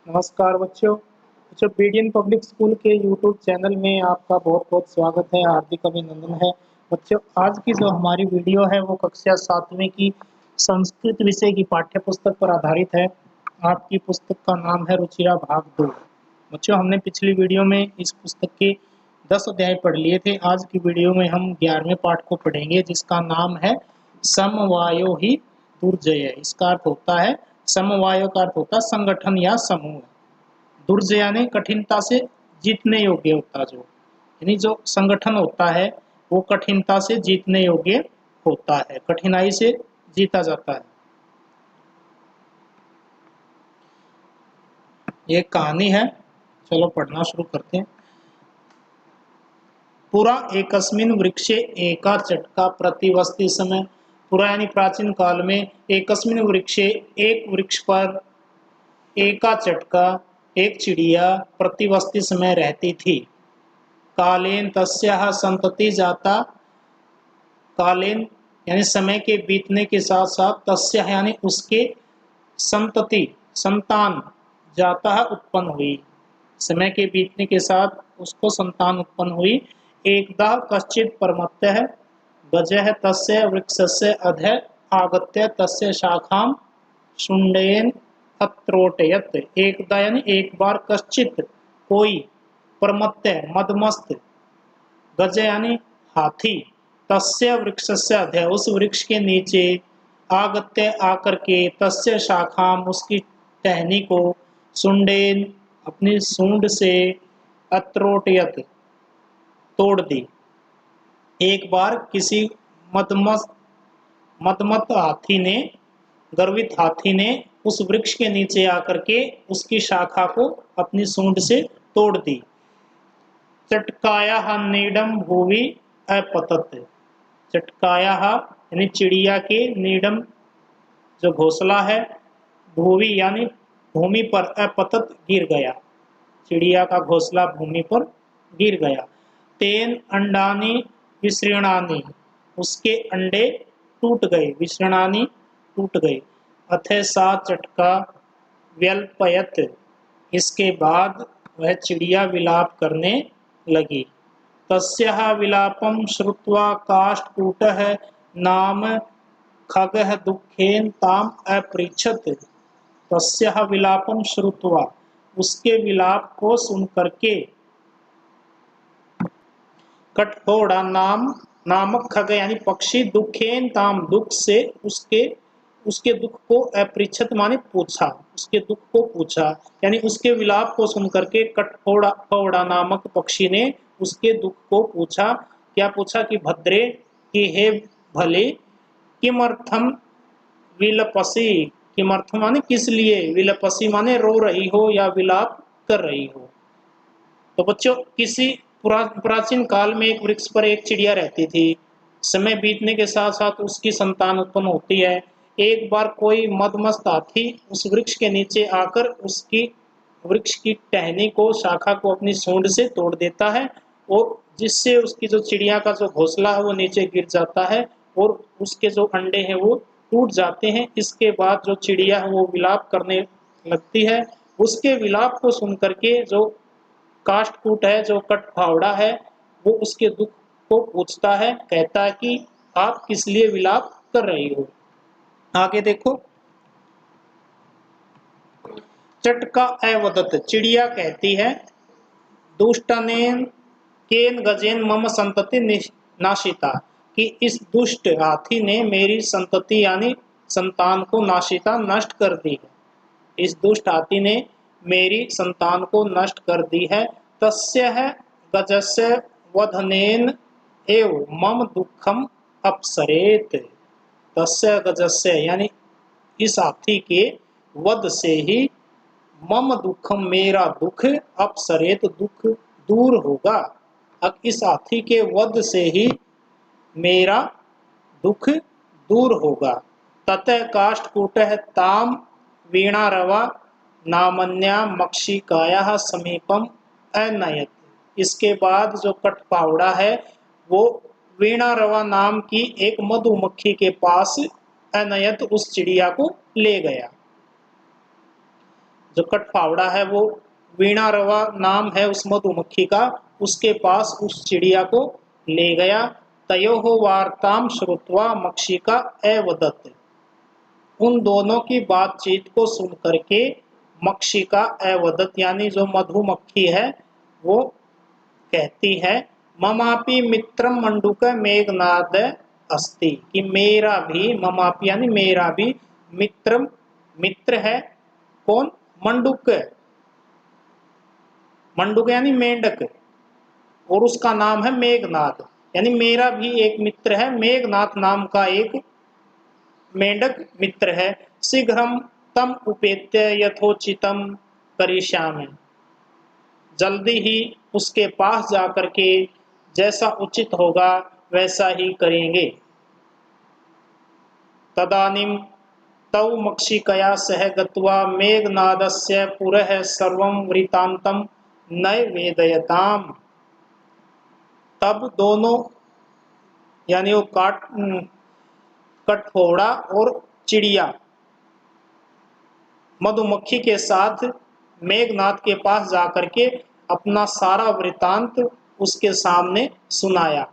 नमस्कार बच्चों BDN public school के यूट्यूब चैनल में आपका बहुत बहुत स्वागत है। हार्दिक अभिनंदन है बच्चों। आज की जो हमारी वीडियो है वो कक्षा 7वीं की संस्कृत विषय की पाठ्य पुस्तक पर आधारित है। आपकी पुस्तक का नाम है रुचिरा भाग 2। बच्चों, हमने पिछली वीडियो में इस पुस्तक के 10 अध्याय पढ़ लिए थे। आज की वीडियो में हम 11वें पाठ को पढ़ेंगे, जिसका नाम है समवायो ही दुर्जय। इसका अर्थ होता है, समवायो का अर्थ होता है संगठन या समूह। दुर्जय यानी कठिनता से जीतने योग्य होता, जो यानी जो संगठन होता है वो कठिनता से जीतने योग्य होता है, कठिनाई से जीता जाता है। ये कहानी है, चलो पढ़ना शुरू करते हैं। पुरा एकस्मिन वृक्षे एका चटका प्रतिवस्ति समय। पुरा यानी प्राचीन काल में, एकस्मिन वृक्षे एक वृक्ष पर, एका चटका एक चिड़िया, प्रतिवस्ति समय रहती थी। कालेन तस्याः संतति जाता। कालेन यानी समय के बीतने के साथ साथ, तस्याः यानी उसके, संतति संतान, जाता उत्पन्न हुई। समय के बीतने के साथ उसको संतान उत्पन्न हुई। एकदा कश्चित् परमत्तः गजः तस्य वृक्षस्य अधः आगत्य तस्य शाखां शुण्डेन अत्रोटयत्। एकदा यानी एक बार, कश्चित् कोई, परमत्तः मदमस्त, गज यानी हाथी, तस्य वृक्षस्य अधः उस वृक्ष के नीचे, आगत्य आकर के, तस्य शाखाम उसकी टहनी को, शुण्डेन अपनी सूंड से, अत्रोटयत तोड़ दी। एक बार किसी मदमत हाथी ने, गर्वित हाथी ने उस वृक्ष के नीचे आकर के उसकी शाखा को अपनी सूंड से तोड़ दी। चटकाया नीडम भूवि अपतत। चटकाया यानी चिड़िया के, नीडम जो घोंसला है, भूवि यानी भूमि पर, अपतत गिर गया। चिड़िया का घोंसला भूमि पर गिर गया। तेन अंडानी विसृणानी उसके अंडे टूट गए, विसृणानी टूट गए। अथ सा चटका व्यल्पयत इसके बाद वह चिड़िया विलाप करने लगी। तस्याः विलापं श्रुत्वा काष्ठकूटः नाम खगः दुःखेन ताम अपृच्छत्। तस्याः विलापं श्रुत्वा उसके विलाप को सुन करके, कठफोड़ा नामक खग यानी पक्षी, दुखेन ताम दुख से उसके दुख को, अपृच्छत माने पूछा, उसके दुख को पूछा, यानी उसके विलाप को सुन करके कठफोड़ा नामक पक्षी ने उसके दुख को पूछा। क्या पूछा? कि भद्रे, कि हे भले, किमर्थम विलपसी। किमर्थम माने किस लिए, विलपसी माने रो रही हो या विलाप कर रही हो। तो बच्चों, किसी प्राचीन काल में एक वृक्ष पर एक चिड़िया रहती थी। समय बीतने के साथ साथ उसकी संतान उत्पन्न होती है। एक बार कोई मदमस्त हाथी उस वृक्ष के नीचे आकर उसकी, वृक्ष की टहनी को, शाखा को अपनी सूंड से तोड़ देता है, और जिससे उसकी जो चिड़िया का जो घोंसला है वो नीचे गिर जाता है और उसके जो अंडे हैं वो टूट जाते हैं। इसके बाद जो चिड़िया है वो विलाप करने लगती है। उसके विलाप को सुन करके जो काष्ठकूट है, जो कठफावड़ा है, वो उसके दुख को पूछता है, कहता है कि आप किस लिए विलाप कर रही हो। आगे देखो, चटका अवदत चिड़िया कहती है, दुष्टनेन केन गजेन मम संतति नाशिता, कि इस दुष्ट हाथी ने मेरी संतति यानी संतान को, नाशिता नष्ट कर दी है। इस दुष्ट हाथी ने मेरी संतान को नष्ट कर दी है। तस्य है गजस्य वधनेन एव मम दुखम अपसरेत। तस्य गजस्य यानी इस हाथी के वध से ही, मम दुखम मेरा दुख, अपसरेत दुख दूर होगा। अब इस हाथी के वध से ही मेरा दुख दूर होगा। ततः काष्ठकूटः ताम वीणारवा नामन्या मक्षिकायाः समीपम अनयत। इसके बाद जो कठफावड़ा है वो वीणारवा नाम की एक मधुमक्खी के पास अनयत उस चिड़िया को ले गया। जो कठफावड़ा है वो वीणा रवा नाम है उस मधुमक्खी का, उसके पास उस चिड़िया को ले गया। तयोः वार्ताम श्रुत्वा मक्षिका अवदत्। उन दोनों की बातचीत को सुन करके मक्षिका अवदत् यानी जो मधुमक्खी है वो कहती है, ममापि मित्रम मंडूक मेघनाद अस्ति, कि मेरा भी, ममापि यानी मेरा भी, मित्रम मित्र है, कौन? मंडूक, मंडूक यानी मेंढक, और उसका नाम है मेघनाद, यानी मेरा भी एक मित्र है, मेघनाथ नाम का एक मेंढक मित्र है। शीघ्रम तम उपेत्य यथोचितम करिष्यामि, जल्दी ही उसके पास जाकर के जैसा उचित होगा वैसा ही करेंगे। तदानीं तौ मक्षिकया सह गत्वा मेघनादस्य पुरः सर्वं वृत्तान्तं नैवेदयताम्। तब दोनों यानी वो कठफोड़ा और चिड़िया मधुमक्खी के साथ मेघनाद के पास जाकर के अपना सारा वृतांत उसके सामने सुनाया।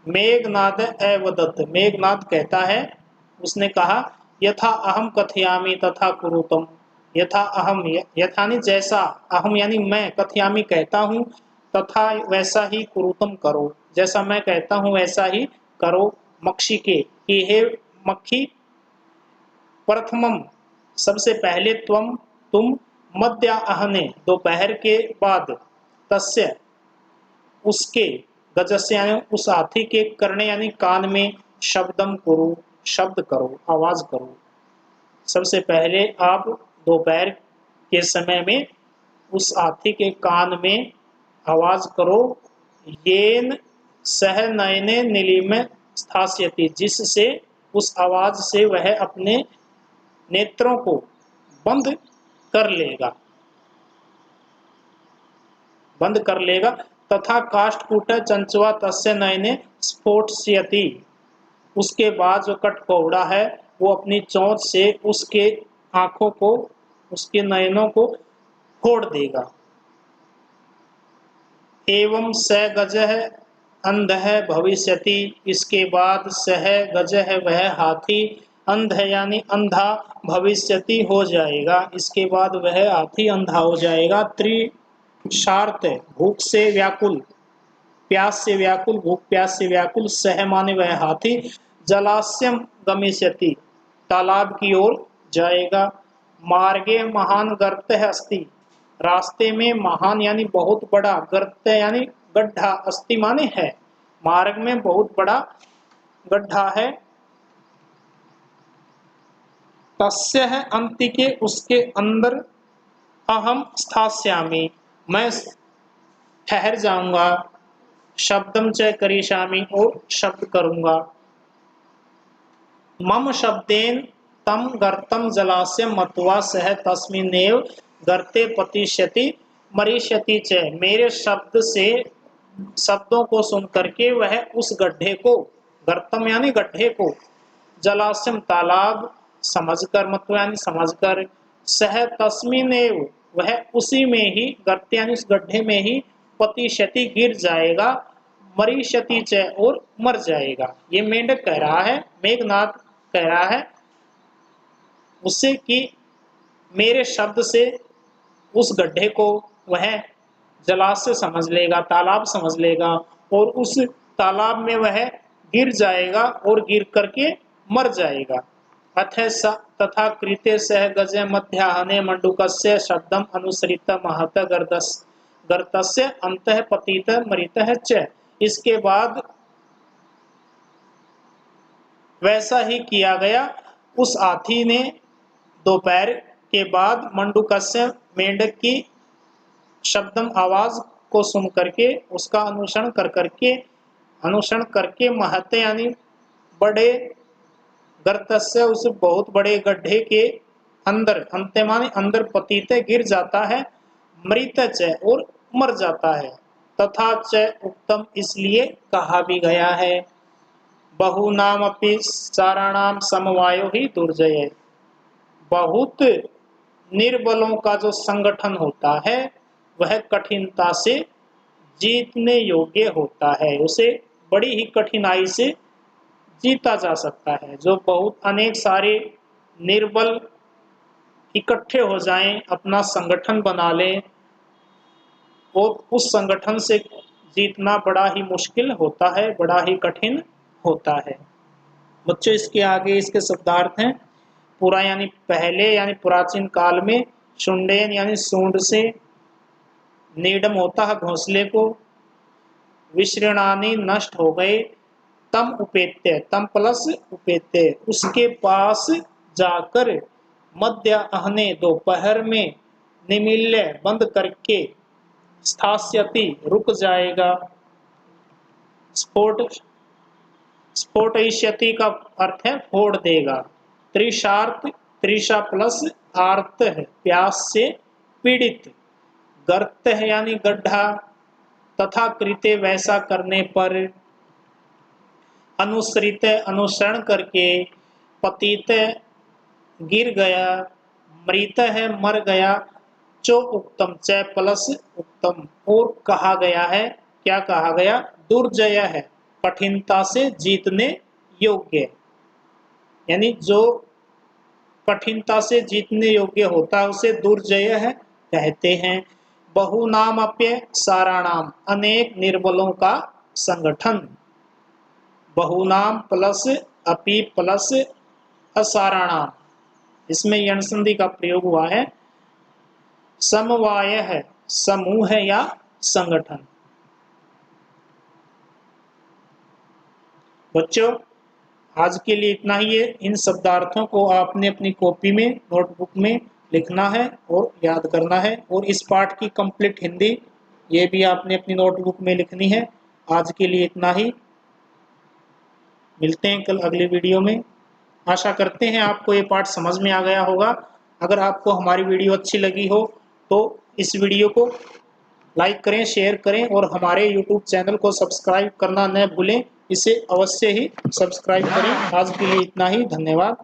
मेघनाद अवदत्, मेघनाद कहता है, उसने कहा, यथा अहम कथयामि तथा कुरुतम, यथा अहम यथानि जैसा, अहम यानी मैं, कथयामि कहता हूँ, तथा वैसा ही कुरुतम करो, जैसा मैं कहता हूँ वैसा ही करो। मक्षी के कि हे मक्खी, प्रथमम सबसे पहले, तुम मध्याह्ने दोपहर के बाद, तस्य उसके, गजस्य यानी उस हाथी के, करने यानी कान में, शब्दम करो शब्द करो, आवाज करो। सबसे पहले आप दोपहर के समय में उस हाथी के कान में आवाज करो, येन सह नयने नीलिम स्थास्यति, जिससे उस आवाज से वह अपने नेत्रों को बंद कर लेगा, बंद कर लेगा। तथा काष्ठकूट चंचवा तस्य नयने स्फोटयति, उसके बाद जो कठफोड़ा है वो अपनी चोंच से उसके आंखों को, उसके नयनों को फोड़ देगा। एवं स गजः अंधः भविष्यति, इसके बाद सह गजः वह हाथी, अंध यानी अंधा, भविष्यति हो जाएगा, इसके बाद वह हाथी अंधा हो जाएगा। त्रिशार्त भूख से व्याकुल, प्यास से व्याकुल, भूख प्यास से व्याकुल, सह माने वह हाथी, जलास्यम गमिष्यति, तालाब की ओर जाएगा। मार्गे महान गर्तः अस्ति, रास्ते में महान यानी बहुत बड़ा, गर्त यानी गड्ढा, अस्ति माने है, मार्ग में बहुत बड़ा गड्ढा है। तस्य है अंति के, उसके अंदर, अहम स्थास्यामि मैं ठहर जाऊंगा, शब्दम च करिष्यामि और शब्द करूंगा। मम शब्देन तम गर्तम जलास्य मत्वा सह तस्मिन्नेव गर्ते पतिष्यति मरिष्यति च, मेरे शब्द से, शब्दों को सुन करके वह उस गड्ढे को, गर्तम यानी गड्ढे को, जलास्यम तालाब समझकर, मत्वा यानी समझकर, सह तस्मिन्नेव वह उसी में ही, गर्त यानी उस गड्ढे में ही, पतिष्यति गिर जाएगा, मरिष्यति च और मर जाएगा। ये मेंढक कह रहा है, मेघनाद कह रहा है उससे कि मेरे शब्द से उस गड्ढे को वह जलाशय समझ लेगा, तालाब समझ लेगा, और उस तालाब में वह गिर जाएगा और गिर करके मर जाएगा। अथ तथा कृते सह गजे मध्याह्ने मंडूकस्य शब्दम अनुसरित महत गर्तस्य अंतः पतित मरितः च, इसके बाद वैसा ही किया गया। उस हाथी ने दोपहर के बाद मंडूकस्य मेंढक की शब्दम आवाज को सुन करके, उसका अनुसरण करके महत्य यानी बड़े, गर्तस्य उस बहुत बड़े गड्ढे के अंदर, अंत्य माने अंदर, पतिते गिर जाता है, मृत च और मर जाता है। तथा च उत्तम इसलिए कहा भी गया है, बहुनाम अपि साराणाम समवायो ही दुर्जय, बहुत निर्बलों का जो संगठन होता है वह कठिनता से जीतने योग्य होता है, उसे बड़ी ही कठिनाई से जीता जा सकता है। जो बहुत अनेक सारे निर्बल इकट्ठे हो जाएं, अपना संगठन बना लें, और उस संगठन से जीतना बड़ा ही मुश्किल होता है, बड़ा ही कठिन होता है। बच्चों इसके आगे इसके शब्दार्थ हैं। पुरा यानी पहले यानी प्राचीन काल में, शुंडेन यानी सूंड से, नीडम होता है घोंसले को, विश्रणानी नष्ट हो गए, तम उपेत्य तम प्लस उपेत्य उसके पास जाकर, मध्य अहने दोपहर में, निमिल्य बंद करके, स्थास्यति रुक जाएगा, स्फोट स्फोटयिष्यति का अर्थ है फोड़ देगा, त्रिशार्थ त्रिशा प्लस आर्त है प्यास से पीड़ित, गर्त है यानी गड्ढा, तथा कृत्य वैसा करने पर, अनुसरित अनुसरण करके, पतित गिर गया, मृत है मर गया, चो उत्तम च प्लस उत्तम और कहा गया है, क्या कहा गया, दुर्जय है कठिनता से जीतने योग्य, यानी जो कठिनता से जीतने योग्य होता है उसे दुर्जय है कहते हैं। बहुनामप्य साराणाम अनेक निर्बलों का संगठन, बहुनाम प्लस अपि प्लस असाराणाम, इसमें यण संधि का प्रयोग हुआ है। समवाय है समूह है या संगठन। बच्चों आज के लिए इतना ही है। इन शब्दार्थों को आपने अपनी कॉपी में नोटबुक में लिखना है और याद करना है, और इस पाठ की कंप्लीट हिंदी ये भी आपने अपनी नोटबुक में लिखनी है। आज के लिए इतना ही, मिलते हैं कल अगले वीडियो में। आशा करते हैं आपको ये पाठ समझ में आ गया होगा। अगर आपको हमारी वीडियो अच्छी लगी हो तो इस वीडियो को लाइक करें, शेयर करें और हमारे यूट्यूब चैनल को सब्सक्राइब करना न भूलें। इसे अवश्य ही सब्सक्राइब करें। आज के लिए इतना ही, धन्यवाद।